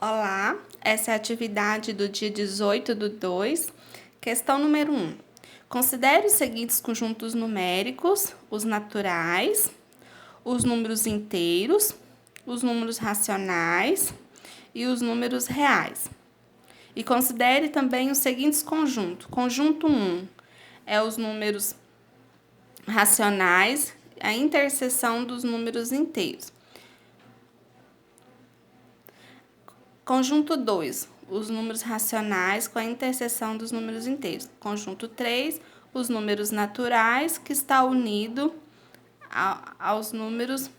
Olá, essa é a atividade do dia 18/2, questão número 1. Considere os seguintes conjuntos numéricos: os naturais, os números inteiros, os números racionais e os números reais. E considere também os seguintes conjuntos. Conjunto 1 é os números racionais, a interseção dos números inteiros. Conjunto 2, os números racionais com a interseção dos números inteiros. Conjunto 3, os números naturais, que está unido aos números.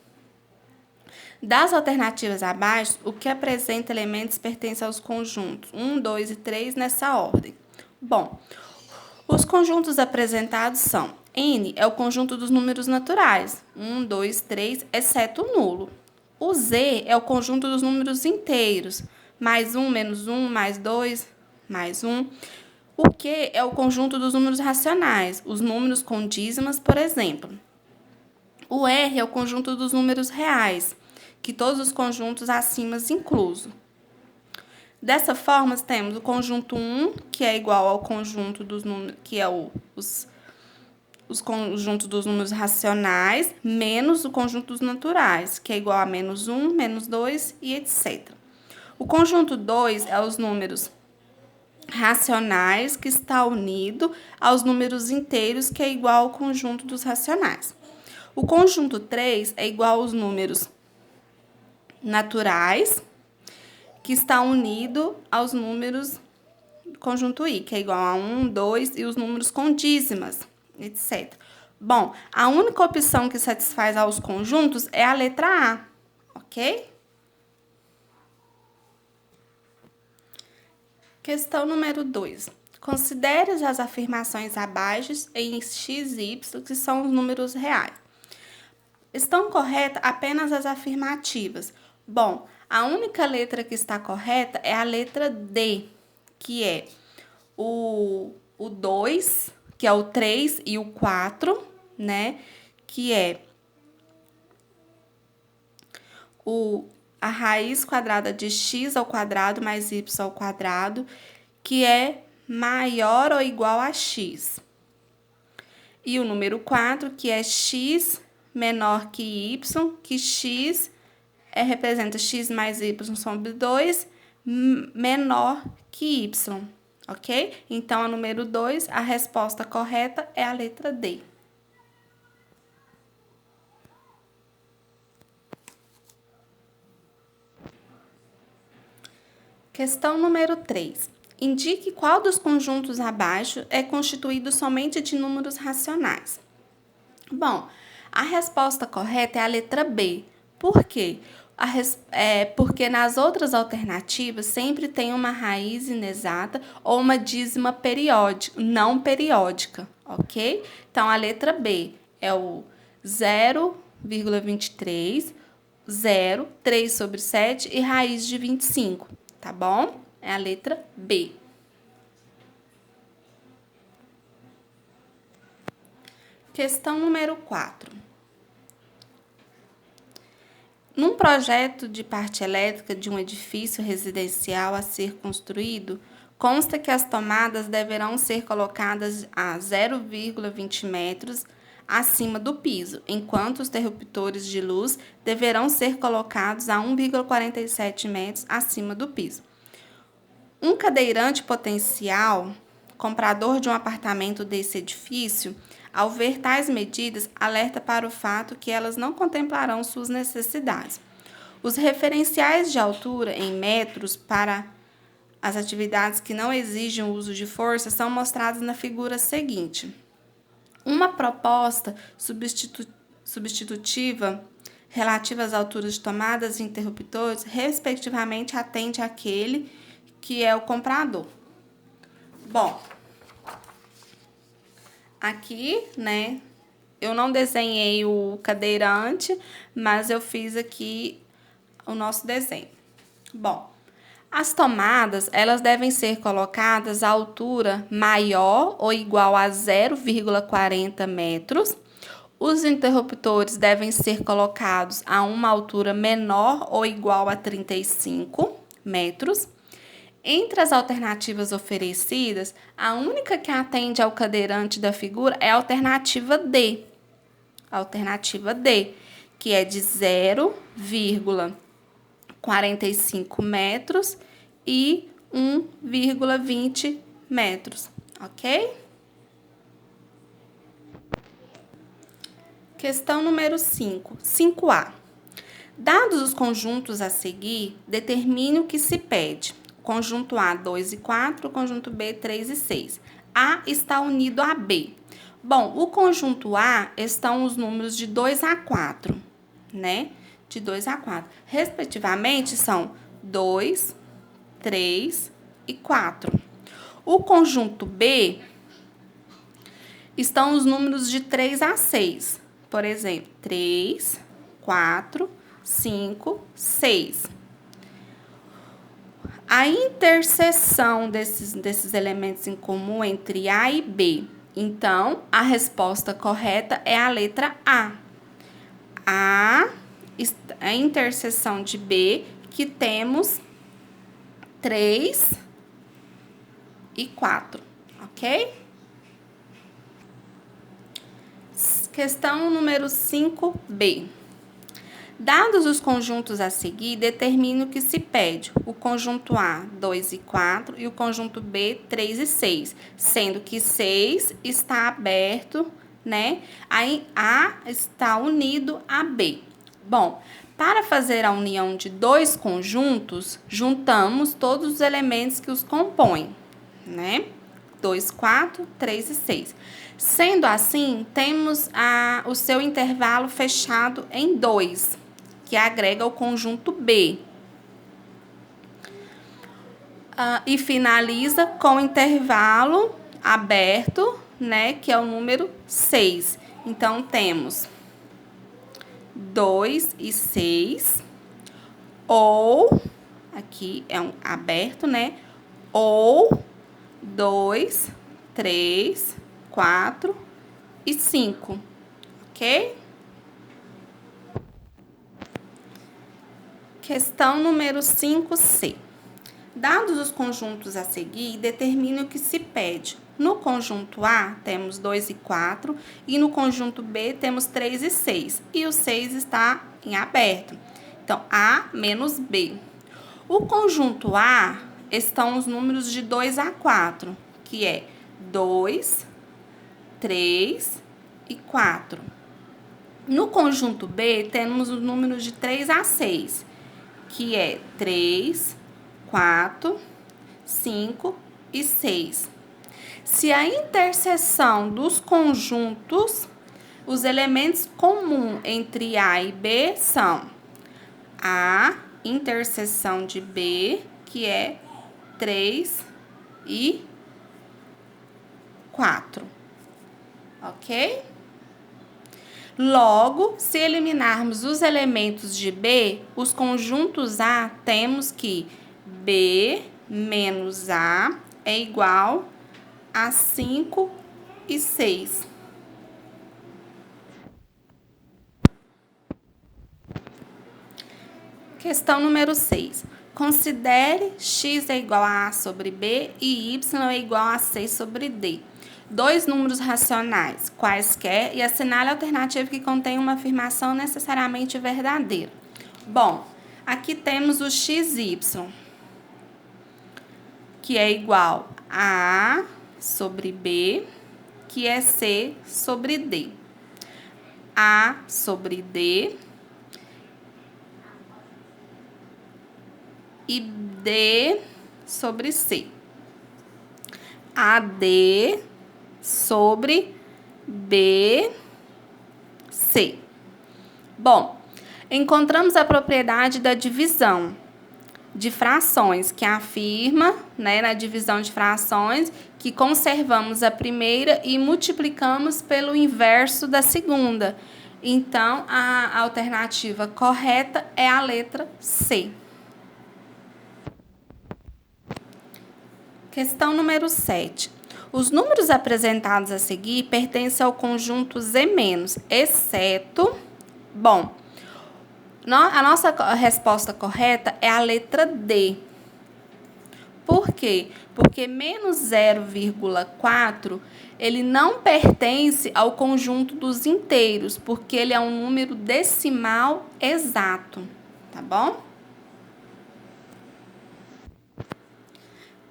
Das alternativas abaixo, o que apresenta elementos pertence aos conjuntos 1, 2 e 3 nessa ordem. Bom, os conjuntos apresentados são: N é o conjunto dos números naturais, 1, 2, 3, exceto o nulo. O Z é o conjunto dos números inteiros, mais 1, menos 1, mais 2, mais 1. O Q é o conjunto dos números racionais, os números com dízimas, por exemplo. O R é o conjunto dos números reais, que todos os conjuntos acima incluso. Dessa forma, temos o conjunto 1, que é igual ao conjunto dos números, que é os conjuntos dos números racionais, menos o conjunto dos naturais, que é igual a menos 1, menos 2 e etc. O conjunto 2 é os números racionais, que está unido aos números inteiros, que é igual ao conjunto dos racionais. O conjunto 3 é igual aos números naturais, que está unido aos números conjunto I, que é igual a 1, 2 e os números com dízimas, etc. Bom, a única opção que satisfaz aos conjuntos é a letra A, ok? Questão número 2. Considere as afirmações abaixo em x e y, que são os números reais. Estão corretas apenas as afirmativas. Bom, a única letra que está correta é a letra D, que é o 2, que é o 3 e o 4, né? Que é a raiz quadrada de x ao quadrado mais y ao quadrado, que é maior ou igual a x. E o número 4, que é x menor que y, que x representa x mais y sobre 2, menor que y, ok? Então, a número 2, a resposta correta é a letra D. Questão número 3. Indique qual dos conjuntos abaixo é constituído somente de números racionais. Bom, a resposta correta é a letra B. Por quê? Porque nas outras alternativas sempre tem uma raiz inexata ou uma dízima periódica, não periódica, ok? Então, a letra B é o 0,23, 0, 3 sobre 7 e raiz de 25, tá bom? É a letra B. Questão número 4. Num projeto de parte elétrica de um edifício residencial a ser construído, consta que as tomadas deverão ser colocadas a 0,20 metros acima do piso, enquanto os interruptores de luz deverão ser colocados a 1,47 metros acima do piso. Um cadeirante potencial, comprador de um apartamento desse edifício, ao ver tais medidas, alerta para o fato que elas não contemplarão suas necessidades. Os referenciais de altura em metros para as atividades que não exigem o uso de força são mostrados na figura seguinte. Uma proposta substitutiva relativa às alturas de tomadas e interruptores, respectivamente, atende àquele que é o comprador. Bom, aqui, né, eu não desenhei o cadeirante, mas eu fiz aqui o nosso desenho. Bom, as tomadas, elas devem ser colocadas à altura maior ou igual a 0,40 metros. Os interruptores devem ser colocados a uma altura menor ou igual a 35, metros. Entre as alternativas oferecidas, a única que atende ao cadeirante da figura é a alternativa D. A alternativa D, que é de 0,45 metros e 1,20 metros, ok? Questão número 5, 5A. Dados os conjuntos a seguir, determine o que se pede. Conjunto A, 2 e 4, conjunto B, 3 e 6. A está unido a B. Bom, o conjunto A estão os números de 2 a 4, né? De 2 a 4. Respectivamente, são 2, 3 e 4. O conjunto B estão os números de 3 a 6. Por exemplo, 3, 4, 5, 6. A interseção desses elementos em comum entre A e B. Então, a resposta correta é a letra A. A interseção de B, que temos 3 e 4, ok? Questão número 5B. Dados os conjuntos a seguir, determine o que se pede. O conjunto A, 2 e 4, e o conjunto B, 3 e 6. Sendo que 6 está aberto, né? Aí A está unido a B. Bom, para fazer a união de dois conjuntos, juntamos todos os elementos que os compõem, né? 2, 4, 3 e 6. Sendo assim, temos o seu intervalo fechado em 2, que agrega o conjunto B. E finaliza com o intervalo aberto, né, que é o número 6. Então, temos 2 e 6, ou, aqui é um aberto, né, ou 2, 3, 4 e 5, ok? Questão número 5C. Dados os conjuntos a seguir, determine o que se pede. No conjunto A, temos 2 e 4, e no conjunto B, temos 3 e 6, e o 6 está em aberto. Então, A menos B. O conjunto A estão os números de 2 a 4, que é 2, 3 e 4. No conjunto B, temos os números de 3 a 6, que é 3, 4, 5 e 6. Se a interseção dos conjuntos, os elementos comuns entre A e B são a interseção de B, que é 3 e 4, ok? Logo, se eliminarmos os elementos de B, os conjuntos A, temos que B menos A é igual a 5 e 6. Questão número 6. Considere x é igual a A sobre B e y é igual a C sobre D. Dois números racionais, quaisquer, e assinale a alternativa que contém uma afirmação necessariamente verdadeira. Bom, aqui temos o xy, que é igual a A sobre B, que é C sobre D. A sobre D e D sobre C. AD sobre BC. Bom, encontramos a propriedade da divisão de frações, que afirma, né, na divisão de frações, que conservamos a primeira e multiplicamos pelo inverso da segunda. Então, a alternativa correta é a letra C. Questão número 7. Os números apresentados a seguir pertencem ao conjunto Z-, exceto... Bom, a nossa resposta correta é a letra D. Por quê? Porque menos 0,4, ele não pertence ao conjunto dos inteiros, porque ele é um número decimal exato, tá bom?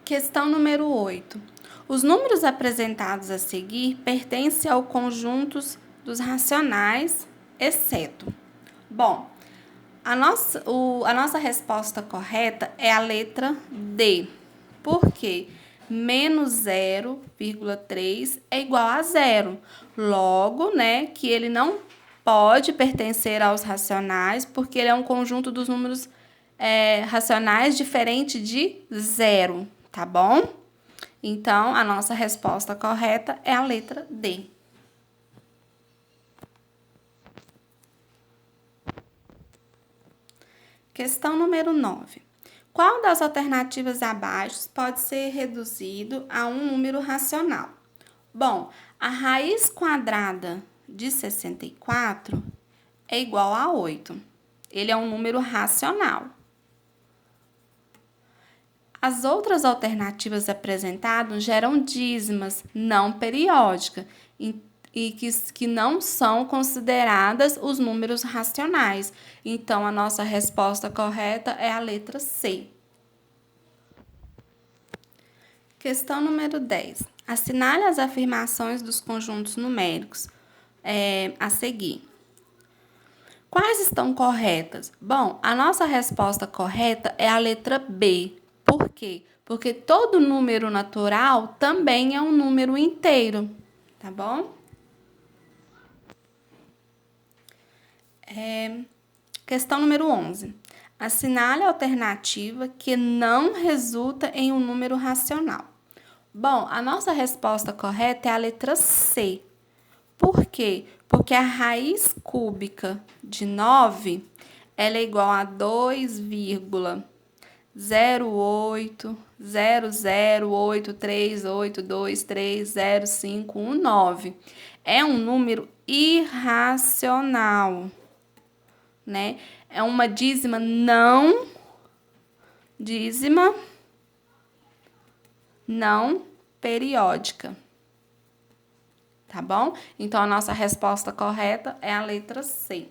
Questão número 8. Os números apresentados a seguir pertencem ao conjunto dos racionais, exceto. Bom, a nossa resposta correta é a letra D. Por quê? Menos 0,3 é igual a zero. Logo, né, que ele não pode pertencer aos racionais, porque ele é um conjunto dos números racionais diferente de zero, tá bom? Então, a nossa resposta correta é a letra D. Questão número 9. Qual das alternativas abaixo pode ser reduzido a um número racional? Bom, a raiz quadrada de 64 é igual a 8. Ele é um número racional. As outras alternativas apresentadas geram dízimas não periódicas e que não são consideradas os números racionais. Então, a nossa resposta correta é a letra C. Questão número 10. Assinale as afirmações dos conjuntos numéricos a seguir. Quais estão corretas? Bom, a nossa resposta correta é a letra B. Por quê? Porque todo número natural também é um número inteiro, tá bom? Questão número 11. Assinale a alternativa que não resulta em um número racional. Bom, a nossa resposta correta é a letra C. Por quê? Porque a raiz cúbica de 9 ela é igual a 2,0800838230519. É um número irracional, né? É uma dízima não periódica. Tá bom? Então, a nossa resposta correta é a letra C.